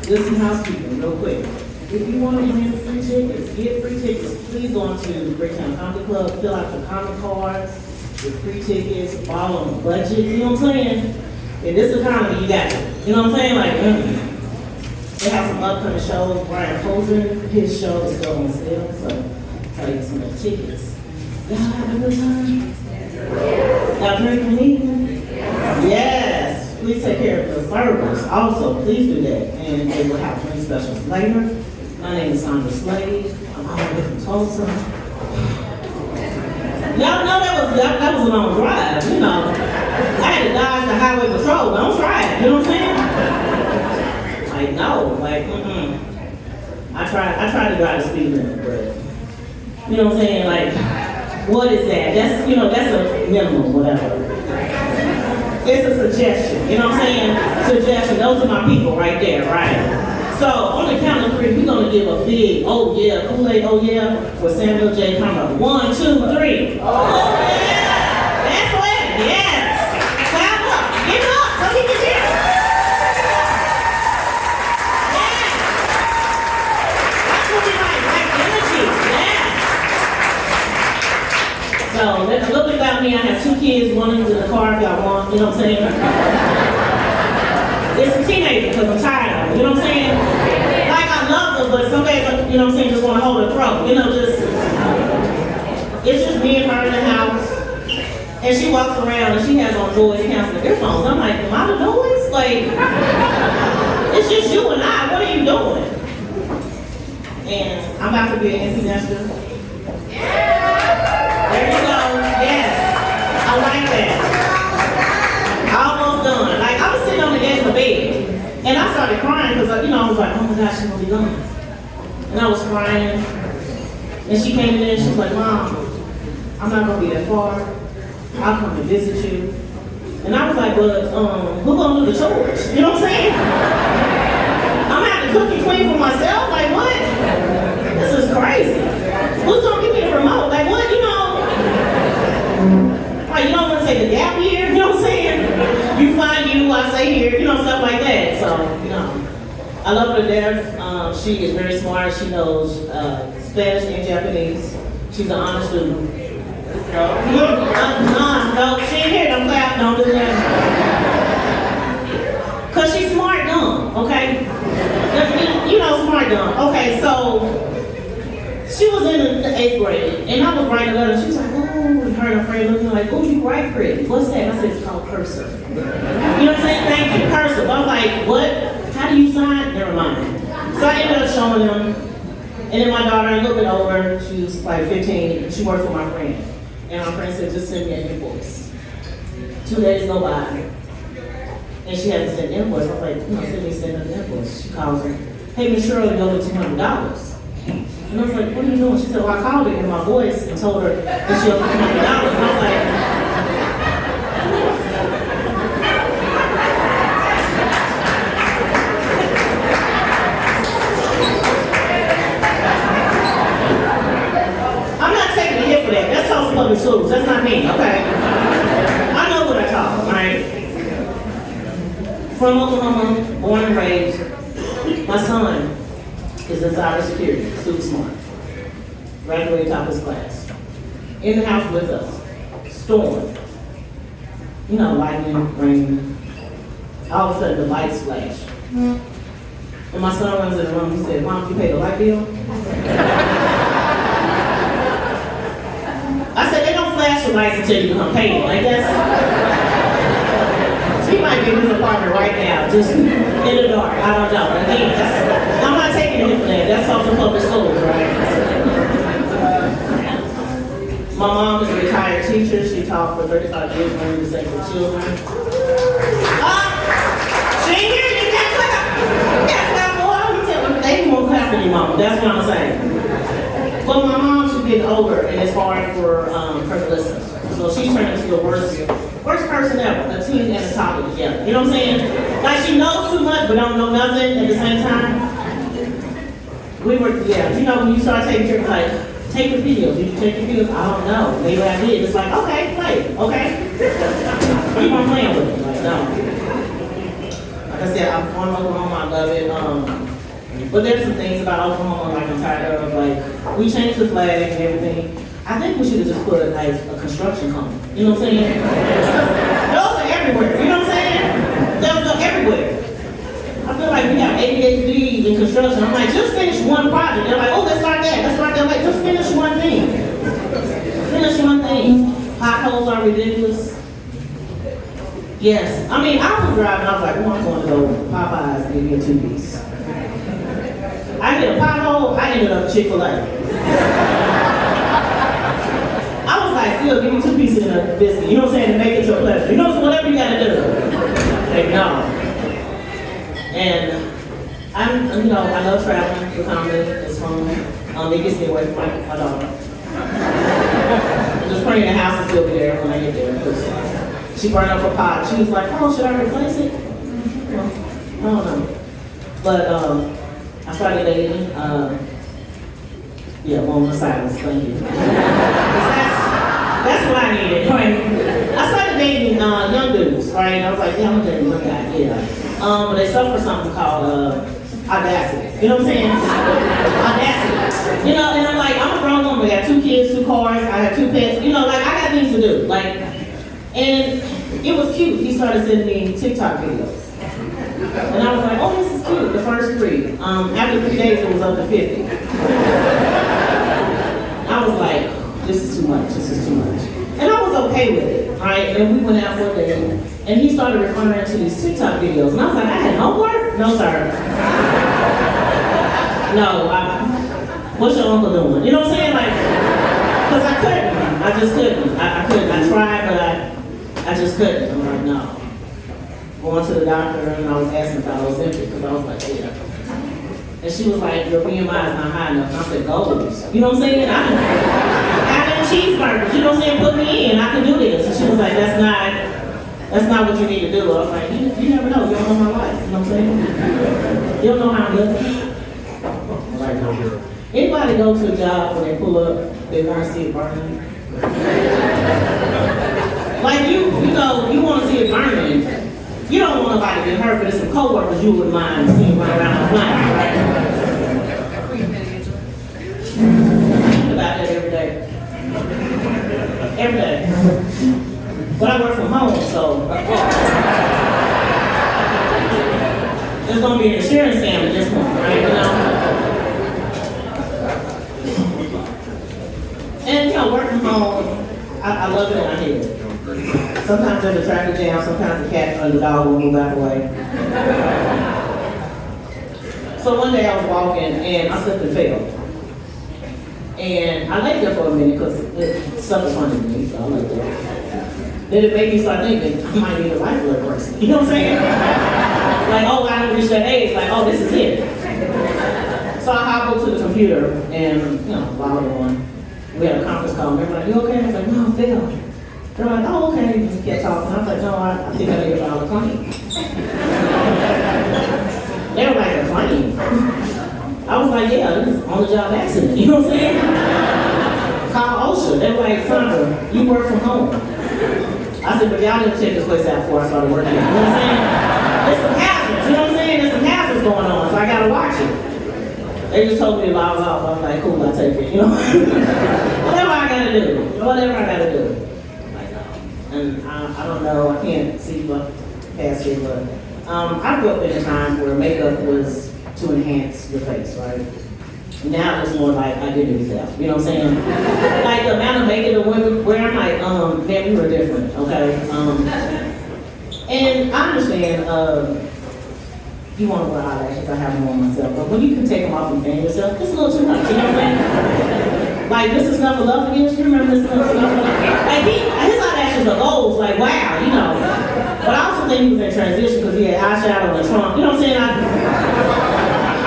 Just some housekeeping, real quick. If you want to win free tickets, get free tickets, please go on to the Bricktown Comedy Club, fill out your comment cards, get free tickets, all on the budget, you know what I'm saying? In this economy, you got it. You know what I'm saying? Like, they have some upcoming shows. Brian Posen, his show is still on sale, so try to get some of the tickets. Y'all have a good time? Y'all drinking me? Yes. Please take care of the servers. Also, please do that. And they will have three specials later. My name is Sandra Slade. I'm all the way from Tulsa. Y'all know that was a long drive, you know. I had to dodge the highway patrol. Don't try it, you know what I'm saying? Like, no, like, I try to drive the speed limit, but, you know what I'm saying? Like, what is that? That's, that's a minimum, whatever. It's a suggestion, you know what I'm saying? Suggestion, those are my people right there, right? So, on the count of three, we're gonna give a big, oh yeah, Kool-Aid, oh yeah, for Samuel J. Comroe. 1, 2, 3. Oh yeah! That's it, yes! Clap up, give it up, so he can hear it. Yeah! That's what we like energy, yeah! So, that's a little bit about me. I have 2 kids, one is in the car if y'all want, you know what I'm saying? It's a teenager because I'm tired of them, you know what I'm saying? Like, I love them, but some days, you know what I'm saying, just want to hold her throat, it's just me and her in the house, and she walks around and she has on noise canceling earphones. I'm like, am I the noise? Like, it's just you and I, what are you doing? And I'm about to be an empty nester. There you go, yes, I like that. Almost done. Like, I was sitting on the edge of the bed, and I started crying because, I was like, oh my gosh, she's gonna be gone. And I was crying, and she came in and she was like, Mom, I'm not gonna be that far. I'll come and visit you. And I was like, but who gonna do the chores? You know what I'm saying? I'm gonna have to cook and clean for myself? Like, what? This is crazy. Who's gonna give me the remote? Like, what? Like, you don't want to take a gap year, you know what I'm saying? You find you, I stay here, stuff like that. So, I love her to death. She is very smart. She knows Spanish and Japanese. She's an honor student. No, she ain't here, don't clap, don't do that. Because she's smart dumb, okay? Smart dumb. Okay, so she was in the 8th grade, and I was writing a letter. She was like, oh, and her and her friend looking like, oh, you write pretty. What's that? I said, it's called cursive. You know what I'm saying? Thank you, cursive. I was like, what? How do you sign? Never mind. So I ended up showing them. And then my daughter, a little bit older, she was like 15, she worked for my friend. And my friend said, just send me an invoice. 2 days go by. And she had to send an invoice. I was like, send an invoice. She calls her, hey, Miss Shirley, go with $200. And I was like, what are you doing? She said, well, I called her in my voice and told her that she owed $200. And I was like, I'm not taking a hit for that. That's Tulsa Public Schools. That's not me, okay? I know what I talk, all right? From Oklahoma, born and raised. My son is in cybersecurity, super smart. Graduated top of his class. In the house with us. Storm. Lightning, rain. All of a sudden the lights flash. And my son runs in the room, he said, Mom, did you pay the light bill? I said, they don't flash the lights until you become paid. Like that's, he might be in his apartment right now, just in the dark. I don't know. Again, I'm not taking it for that. That's off the public schools, right? My mom is a retired teacher. She taught for 35 years learning disabled children. She ain't here. You can't clap. You can't clap for her. They won't clap for you, Mama. That's what I'm saying. But my mom, she's getting older, and it's hard for her to listen. So she's turned into the worst person ever, a teen and a toddler together. You know what I'm saying? Like she knows too much but don't know nothing at the same time. When you start taking care of like, take the pills. Did you take the pills? I don't know. Maybe I did. It's like, okay, play, okay? Keep on playing with it. Like, no. Like I said, I'm from Oklahoma, I love it. But there's some things about Oklahoma like I'm tired of. Like, we changed the flag and everything. I think we should have just put like a construction company. You know what I'm saying? Those are everywhere. You know what I'm saying? Those are everywhere. I feel like we have ADHD in construction. I'm like, just finish one project. They're like, oh, let's start that. Let's start that. I'm like, just finish one thing. Finish one thing. Potholes are ridiculous. Yes. I mean, I was driving. I was like, oh, I'm going to go Popeyes and give me a 2-piece. I hit a pothole. I ended up Chick-fil-A. I was like, still, give me 2 pieces in a biscuit. You know what I'm saying? To make it your pleasure. You know, so whatever you got to do. Like, no. And I love traveling with family. It's fun. It gets me away from my daughter. Just praying the house will still be there when I get there. Because she burned up her pot. She was like, oh, should I replace it? Well, I don't know. But I started dating. Yeah, moment of silence. Thank you. That's what I needed, right? I started dating young dudes, right? I was like, yeah, I'm dating one guy, yeah. But they suffer something called audacity. You know what I'm saying? Audacity. You know, and I'm like, I'm a grown woman. I got 2 kids, 2 cars, I have 2 pets. You know, like, I got things to do. Like, and it was cute. He started sending me TikTok videos. And I was like, oh, this is cute, the first 3. After 3 days, it was up to 50. I was like, this is too much, this is too much. And I was okay with it, right? And we went out for a day, and he started referring to these TikTok videos. And I was like, I had homework? No, sir. No, what's your uncle doing? You know what I'm saying? Like, because I couldn't. I just couldn't. I couldn't. I tried, but I just couldn't. I'm like, no. Going to the doctor, and I was asking if I was empty, because I was like, yeah. And she was like, your BMI is not high enough. And I said, goals. You know what I'm saying? I can cheeseburgers. You know what I'm saying? Put me in. I can do this. And she was like, that's not what you need to do. I was like, you never know. You don't know my life. You know what I'm saying? You don't know how I'm living. Like, anybody go to a job where they pull up, they want to see it burning? Like you want to see it burning. You don't want nobody to get hurt, but there's some co-workers you wouldn't mind seeing run around the flag, right? Think about that every day. Every day. But I work from home, so there's going to be an insurance scam at this point, right? You know? And, work from home, I love it and I hate it. Sometimes there's a traffic jam, sometimes the cat or the dog will move out of the way. So one day I was walking and I slipped and fell. And I laid there for a minute because stuff was funny to me, so I laid there. Then it made me start thinking, I might need a life alert person. You know what I'm saying? Like, oh, I didn't reach that age, like, oh, this is it. So I hobbled to the computer and, logged on. We had a conference call and everybody, you okay? I was like, no, I fell. They're like, oh, okay. And we kept talking. I was like, no, I think I need to file a claim. They were like, a claim? I was like, yeah, this is on the job accident. You know what I'm saying? Call OSHA. They were like, Sandra, you work from home. I said, but y'all didn't check this place out before I started working. You know what I'm saying? There's some hazards. You know what I'm saying? There's some hazards going on, so I gotta watch it. They just told me to log off. I was like, cool, I'll take it. You know? Whatever I gotta do. Whatever I gotta do. And I don't know, I can't see what past it, but I grew up in a time where makeup was to enhance your face, right? Now it's more like identity theft, you know what I'm saying? Like the amount of makeup the women wear, I'm like, man, we were different, okay? And I understand, you want to wear eyelashes, I have them on myself, but when you can take them off and fan yourself, it's a little too much, you know what I'm saying? Like, this is Snuff of Love again, you remember this Snuff of Love? Like, his eyelashes are goals, like, wow, you know. But I also think he was in transition because he had eyeshadow and a trunk, you know what I'm saying?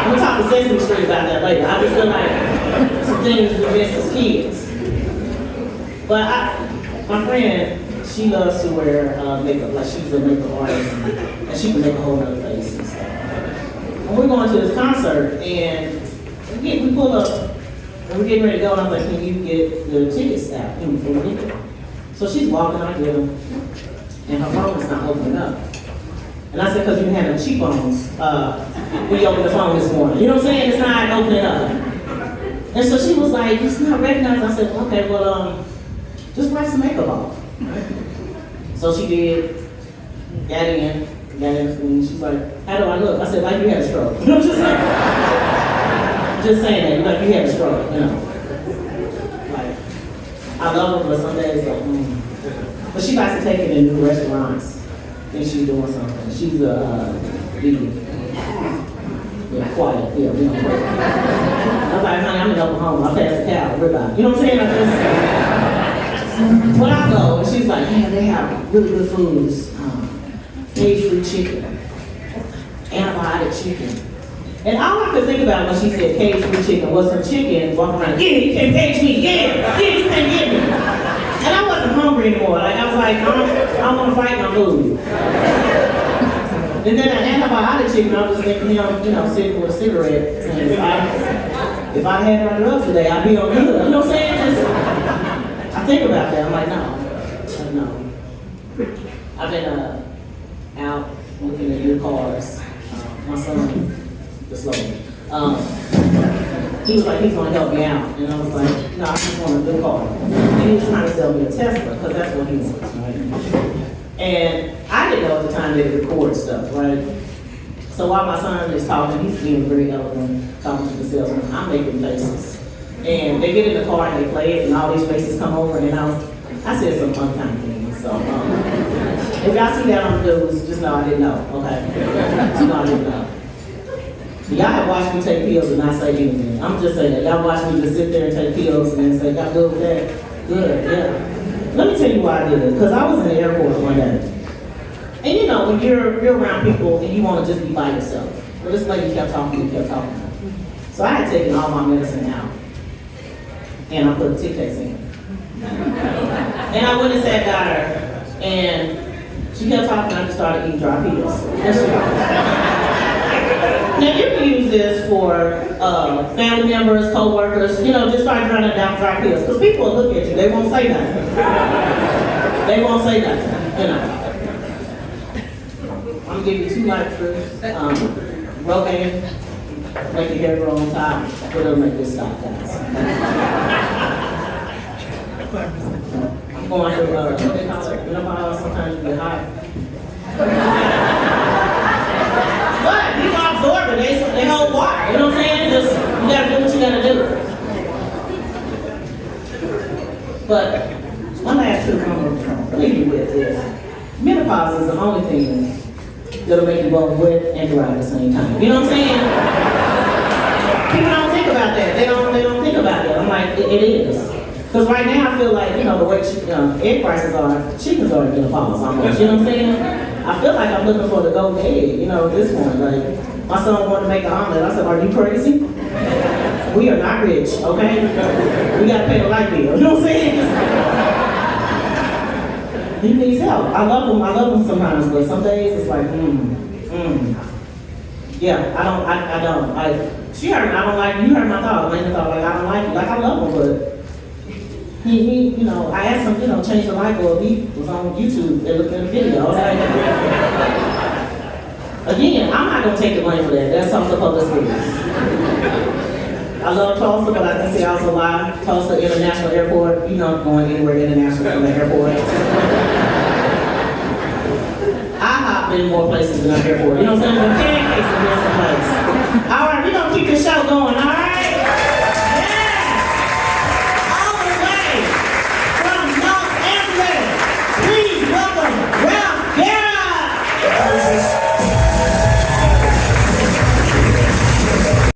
We'll talk to Sesame Street about that later. I just feel like some things we missed as kids. But my friend, she loves to wear makeup, like she's a makeup artist, and she can make a whole other face and stuff. And we're going to this concert, and we pull up, and we're getting ready to go, and I was like, can you get the tickets out before we get there? So she's walking, I get them, and her phone is not opening up. And I said, because you had no cheekbones when you opened the phone this morning. You know what I'm saying? It's not opening up. And so she was like, it's not recognized. I said, okay, well, just wipe some makeup off. So she did, got in, and she's like, how do I look? I said, like you had a stroke. You know what I'm saying? Just saying that, like you had a stroke, you know. Like, I love her, but some days, like, But she likes to take it in new restaurants. I think she's doing something. She's a vegan. Yeah, quiet. Yeah, we don't play. I was like, honey, I'm in Oklahoma. I passed the cow, ribeye. You know what I'm saying? When I go, and she's like, yeah, they have really good foods. Cage-free chicken, antibiotic chicken. And all I could think about when she said cage-free chicken was some chicken walking around, yeah, you can't cage me, yeah, you can't get me. And I wasn't hungry anymore. Like, I was like, I'm gonna fight my food. And then an antibiotic chicken, I was just thinking, sitting with a cigarette. And if I had my drugs today, I'd be on good. You know what I'm saying? I think about that. I'm like, no. I've been out looking at new cars. My son, just slowly. He was like, he's gonna help me out. And I was like, no, I just want a new car. And he was trying to sell me a Tesla, because that's what he wants, right? And I didn't know at the time that it records stuff, right? So while my son is talking, he's being very eloquent, talking to the salesman, I'm making faces. And they get in the car and they play it, and all these faces come over, and I said some fun kind of things. So if y'all see that on the news, just know I didn't know, okay? Just know I didn't know. Y'all have watched me take pills and not say anything. I'm just saying that. Y'all watch me just sit there and take pills and then say, y'all good with that? Good, yeah. Let me tell you why I did it, because I was in the airport one day. And when you're around people and you want to just be by yourself. Well, this lady kept talking. So I had taken all my medicine out. And I put Tic Tacs in. And I went and sat by her, and she kept talking, and I just started eating dry pills. Now you can use this for family members, co-workers, just start running down dry pills. Because people will look at you, they won't say nothing. They won't say nothing, I'm gonna give you 2 life truths. Rogaine, make your hair grow on top, but it'll make this stop, guys. I'm going through, what they call it, how sometimes you get high. But these are absorbent, they hold water, you know what I'm saying? Just, you gotta do what you gotta do. But one last truth I'm gonna leave you with is, menopause is the only thing that'll make you both wet and dry at the same time. You know what I'm saying? People don't think about that. They don't think about that. I'm like, it is. Because right now I feel like, the way egg prices are, chicken's already gonna pause almost. You know what I'm saying? I feel like I'm looking for the golden egg, at this point. Like, my son wanted to make an omelet. I said, are you crazy? We are not rich, okay? We gotta pay the light bill. You know what I'm saying? He needs help. I love him sometimes, but some days it's like, Yeah, I don't. She heard, I don't like you. You heard my thought. I thought, like, I don't like you. Like, I love him, but he I asked him, change the light bulb. He was on YouTube and looked at the video. I was like, again, I'm not going to take the blame for that. That's Tulsa Public Schools. I love Tulsa, but I can say also why. Tulsa International Airport, going anywhere international from the airport. I hop in more places than the airport. You know what I'm saying? But pancakes in this place. All right, we're going to keep this show going.